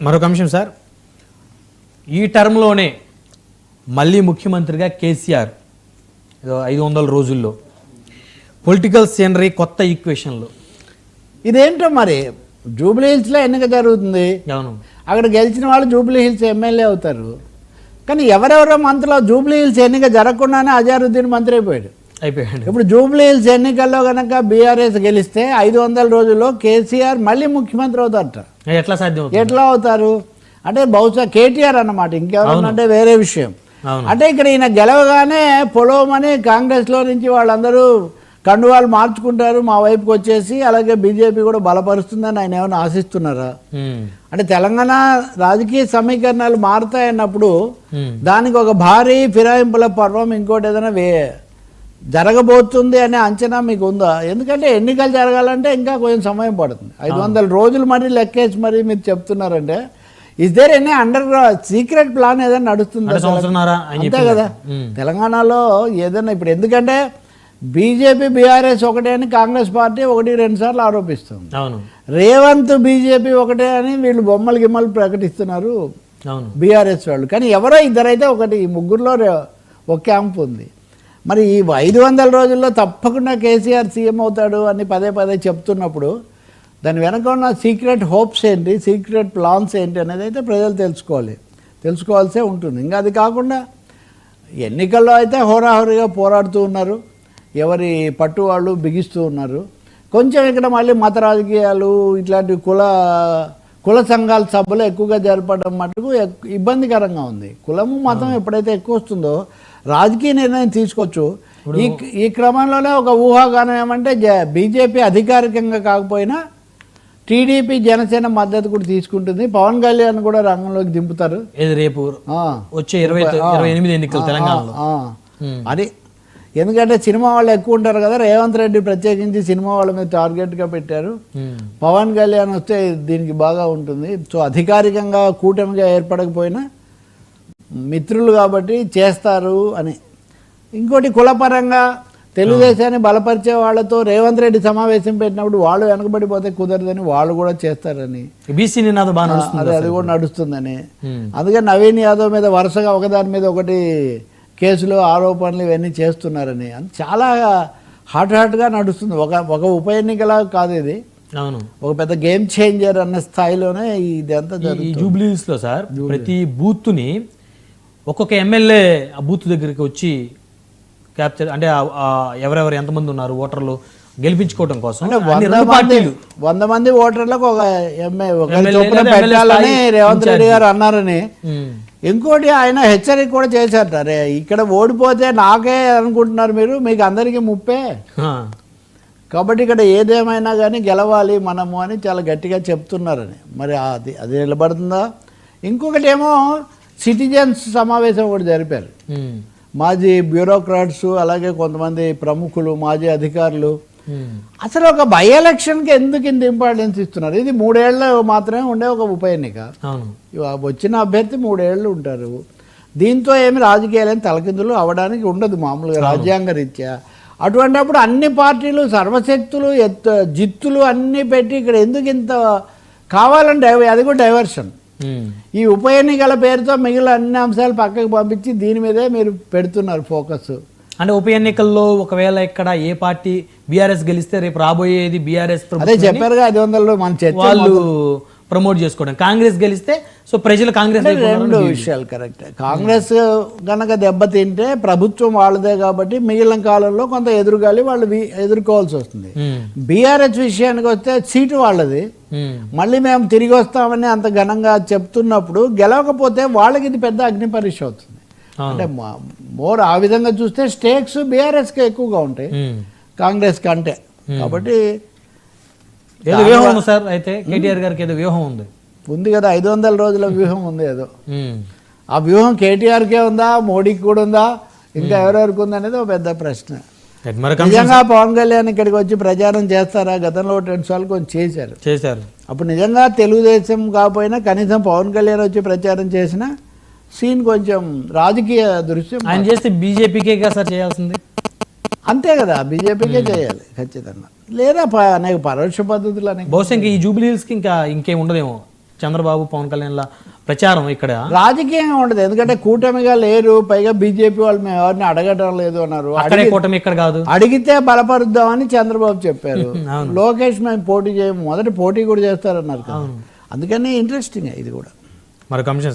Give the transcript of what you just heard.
మరొక అంశం సార్, ఈ టర్మ్లోనే మళ్ళీ ముఖ్యమంత్రిగా కేసీఆర్ 500 రోజుల్లో పొలిటికల్ సీనరీ కొత్త ఈక్వేషన్లు. ఇదేంటో మరి జూబ్లీ హిల్స్లో ఎన్నిక జరుగుతుంది. అవును, అక్కడ గెలిచిన వాళ్ళు జూబ్లీ హిల్స్ ఎమ్మెల్యే అవుతారు. కానీ ఎవరెవరో మంత్రులు జూబ్లీ హిల్స్ ఎన్నిక జరగకుండానే అజారుద్దీన్ మంత్రి అయిపోయాడు. ఇప్పుడు జూబ్లీ హిల్స్ ఎన్నికల్లో కనుక బీఆర్ఎస్ గెలిస్తే 500 రోజుల్లో కేసీఆర్ మళ్ళీ ముఖ్యమంత్రి అవుతారట. ఎట్లా సాధ్యం? ఎట్లా అవుతారు అంటే బహుశా కేటీఆర్ అన్నమాట, ఇంకెవరన్నా వేరే విషయం. అంటే ఇక్కడ ఈయన గెలవగానే పొలవమని కాంగ్రెస్లో నుంచి వాళ్ళందరూ కండువాలు మార్చుకుంటారు మా వైపుకి వచ్చేసి, అలాగే బీజేపీ కూడా బలపరుస్తుందని ఆయన ఏమైనా ఆశిస్తున్నారా? అంటే తెలంగాణ రాజకీయ సమీకరణాలు మారుతాయన్నప్పుడు దానికి ఒక భారీ ఫిరాయింపుల పర్వం ఇంకోటి ఏదైనా జరగబోతుంది అనే అంచనా మీకు ఉందా? ఎందుకంటే ఎన్నికలు జరగాలంటే ఇంకా కొంచెం సమయం పడుతుంది. 500 రోజులు మరి లెక్కేసి మరి మీరు చెప్తున్నారంటే is there any under secret plan ఏదైనా నడుస్తుంది అంతే కదా తెలంగాణలో ఏదైనా. ఇప్పుడు ఎందుకంటే బీజేపీ బీఆర్ఎస్ ఒకటే అని కాంగ్రెస్ పార్టీ 1-2 సార్లు ఆరోపిస్తుంది. రేవంత్ బీజేపీ ఒకటే అని వీళ్ళు బొమ్మలు గిమ్మలు ప్రకటిస్తున్నారు బీఆర్ఎస్ వాళ్ళు. కానీ ఎవరో ఇద్దరైతే ఒకటి, ఈ ముగ్గురులో ఒక క్యాంప్ ఉంది. మరి ఈ 500 రోజుల్లో తప్పకుండా కేసీఆర్ సీఎం అవుతాడు అని పదే పదే చెప్తున్నప్పుడు దాని వెనక ఉన్న సీక్రెట్ హోప్స్ ఏంటి, సీక్రెట్ ప్లాన్స్ ఏంటి అనేది అయితే ప్రజలు తెలుసుకోవాల్సే ఉంటుంది. ఇంకా అది కాకుండా ఎన్నికల్లో అయితే హోరాహోరీగా పోరాడుతూ ఉన్నారు, ఎవరి పట్టు వాళ్ళు బిగిస్తూ ఉన్నారు. కొంచెం ఇక్కడ మళ్ళీ మత రాజకీయాలు ఇట్లాంటి కుల సంఘాల సభలు ఎక్కువగా జరపడం మటుకు ఇబ్బందికరంగా ఉంది. కులము మతం ఎప్పుడైతే ఎక్కువ వస్తుందో రాజకీయ నిర్ణయం తీసుకోవచ్చు. ఈ క్రమంలోనే ఒక ఊహాగానం ఏమంటే బీజేపీ అధికారికంగా కాకపోయినా టీడీపీ జనసేన మద్దతు కూడా తీసుకుంటుంది. పవన్ కళ్యాణ్ కూడా రంగంలోకి దింపుతారు రేపు వచ్చే 28 ఎన్నికలు తెలంగాణలో. అది ఎందుకంటే సినిమా వాళ్ళు ఎక్కువ ఉంటారు కదా, రేవంత్ రెడ్డి ప్రత్యేకించి సినిమా వాళ్ళ మీద టార్గెట్గా పెట్టారు. పవన్ కళ్యాణ్ వస్తే దీనికి బాగా ఉంటుంది. సో అధికారికంగా కూటమిగా ఏర్పడకపోయినా మిత్రులు కాబట్టి చేస్తారు అని. ఇంకోటి కులపరంగా తెలుగుదేశాన్ని బలపరిచే వాళ్ళతో రేవంత్ రెడ్డి సమావేశం పెట్టినప్పుడు వాళ్ళు వెనకబడిపోతే కుదరదని వాళ్ళు కూడా చేస్తారని, అది కూడా నడుస్తుందని. అందుకే నవీన్ యాదవ్ మీద వరుసగా ఒకదాని మీద ఒకటి కేసులు ఆరోపణలు ఇవన్నీ చేస్తున్నారని చాలా హాట్గా నడుస్తుంది. ఒక ఉప ఎన్నికలా కాదు ఇది, ఒక పెద్ద గేమ్ చేంజర్ అన్న స్థాయిలోనే ఇదంతా జరుగుతుంది. జూబ్లీ హిల్స్లో సార్ ప్రతి బూత్ని ఒక్కొక్క ఎమ్మెల్యే ఆ బూత్ దగ్గరికి వచ్చి క్యాప్చర్, అంటే ఎవరెవరు ఎంతమంది ఉన్నారు ఓటర్లు గెలిపించుకోవడం కోసం 100 మంది ఓటర్లకు ఒక ఎమ్మెల్యే పెట్టాలని రేవంత్ రెడ్డి గారు అన్నారని. ఇంకోటి ఆయన హెచ్చరిక కూడా చేశారట, రే ఇక్కడ ఓడిపోతే నాకే అనుకుంటున్నారు మీరు, మీకు అందరికీ ముప్పే, కాబట్టి ఇక్కడ ఏదేమైనా కానీ గెలవాలి మనము అని చాలా గట్టిగా చెప్తున్నారని. మరి అది నిలబడుతుందా? ఇంకొకటి ఏమో సిటిజన్స్ సమావేశం కూడా జరిపారు. మాజీ బ్యూరోక్రాట్స్ అలాగే కొంతమంది ప్రముఖులు మాజీ అధికారులు. అసలు ఒక బై ఎలక్షన్కి ఎందుకు ఇంత ఇంపార్టెన్స్ ఇస్తున్నారు? ఇది 3 ఏళ్ళు మాత్రమే ఉండే ఒక ఉప ఎన్నిక. వచ్చిన అభ్యర్థి 3 ఏళ్ళు ఉంటారు. దీంతో ఏమి రాజకీయాలని తలకిందులు అవ్వడానికి ఉండదు మామూలుగా రాజ్యాంగ రీత్యా. అటువంటిప్పుడు అన్ని పార్టీలు సర్వశక్తులు జిత్తులు అన్నీ పెట్టి ఇక్కడ ఎందుకు ఇంత కావాలని అది కూడా డైవర్షన్. ఈ ఉప ఎన్నికల పేరుతో మిగిలిన అన్ని అంశాలు పక్కకు పంపించి దీని మీదే మీరు పెడుతున్నారు ఫోకస్. అంటే ఉప ఎన్నికల్లో ఒకవేళ ఇక్కడ ఏ పార్టీ బీఆర్ఎస్ గెలిస్తే రేపు రాబోయేది బీఆర్ఎస్ అదే చెప్పారుగా 500 మన చర్చ వాళ్ళు ప్రమోట్ చేసుకోవడం. కాంగ్రెస్ గెలిస్తే సో ప్రజలు కాంగ్రెస్. 2 విషయాలు కరెక్ట్. కాంగ్రెస్ కనుక దెబ్బతింటే ప్రభుత్వం వాళ్ళదే కాబట్టి మిగిలిన కాలంలో కొంత ఎదురుగాలి వాళ్ళు ఎదుర్కోవాల్సి వస్తుంది. బీఆర్ఎస్ విషయానికి వస్తే సీటు వాళ్ళది, మళ్ళీ మేము తిరిగి వస్తామని అంత ఘనంగా చెప్తున్నప్పుడు గెలవకపోతే వాళ్ళకి ఇది పెద్ద అగ్ని పరీక్ష అవుతుంది. అంటే మోర్ ఆ విధంగా చూస్తే స్టేక్స్ బీఆర్ఎస్కి ఎక్కువగా ఉంటాయి కాంగ్రెస్ కంటే. కాబట్టి ఏదో వ్యూహం ఉంది సార్, అయితే కేటీఆర్ గారికి ఏదో వ్యూహం ఉంది కదా, 500 రోజుల వ్యూహం ఉంది ఏదో. ఆ వ్యూహం కేటీఆర్కే ఉందా, మోడీకి కూడా ఉందా, ఇంకా ఎవరెవరికి ఉంది అనేది ఒక పెద్ద ప్రశ్న. నిజంగా పవన్ కళ్యాణ్ ఇక్కడికి వచ్చి ప్రచారం చేస్తారా? గతంలో 2 సార్లు కొంచెం చేశారు. అప్పుడు నిజంగా తెలుగుదేశం కాకపోయినా కనీసం పవన్ కళ్యాణ్ వచ్చి ప్రచారం చేసిన సీన్ కొంచెం రాజకీయ దృశ్యం. ఆయన చేస్తే బీజేపీకే కదా సార్ చేయాల్సింది. అంతే కదా, బీజేపీకే చేయాలి ఖచ్చితంగా. లేదా అనేక పరోక్ష పద్ధతులు అనేక. బహుశా ఈ జూబ్లీ హిల్స్కి ఇంకేం ఉండదేమో. చంద్రబాబు పవన్ కళ్యాణ్ల ప్రచారం ఇక్కడ రాజకీయంగా ఉండదు, ఎందుకంటే కూటమిగా లేరు, పైగా బీజేపీ వాళ్ళు మేము ఎవరిని అడగడం లేదు అన్నారు. అక్కడే కూటమి ఇక్కడ కాదు, అడిగితే బలపరుద్దామని చంద్రబాబు చెప్పారు. లోకేష్ మేము పోటీ చేయము, మొదటి పోటీ కూడా చేస్తారన్నారు కదా. అందుకని ఇంట్రెస్టింగ్ ఇది కూడా. మరి కమిషన్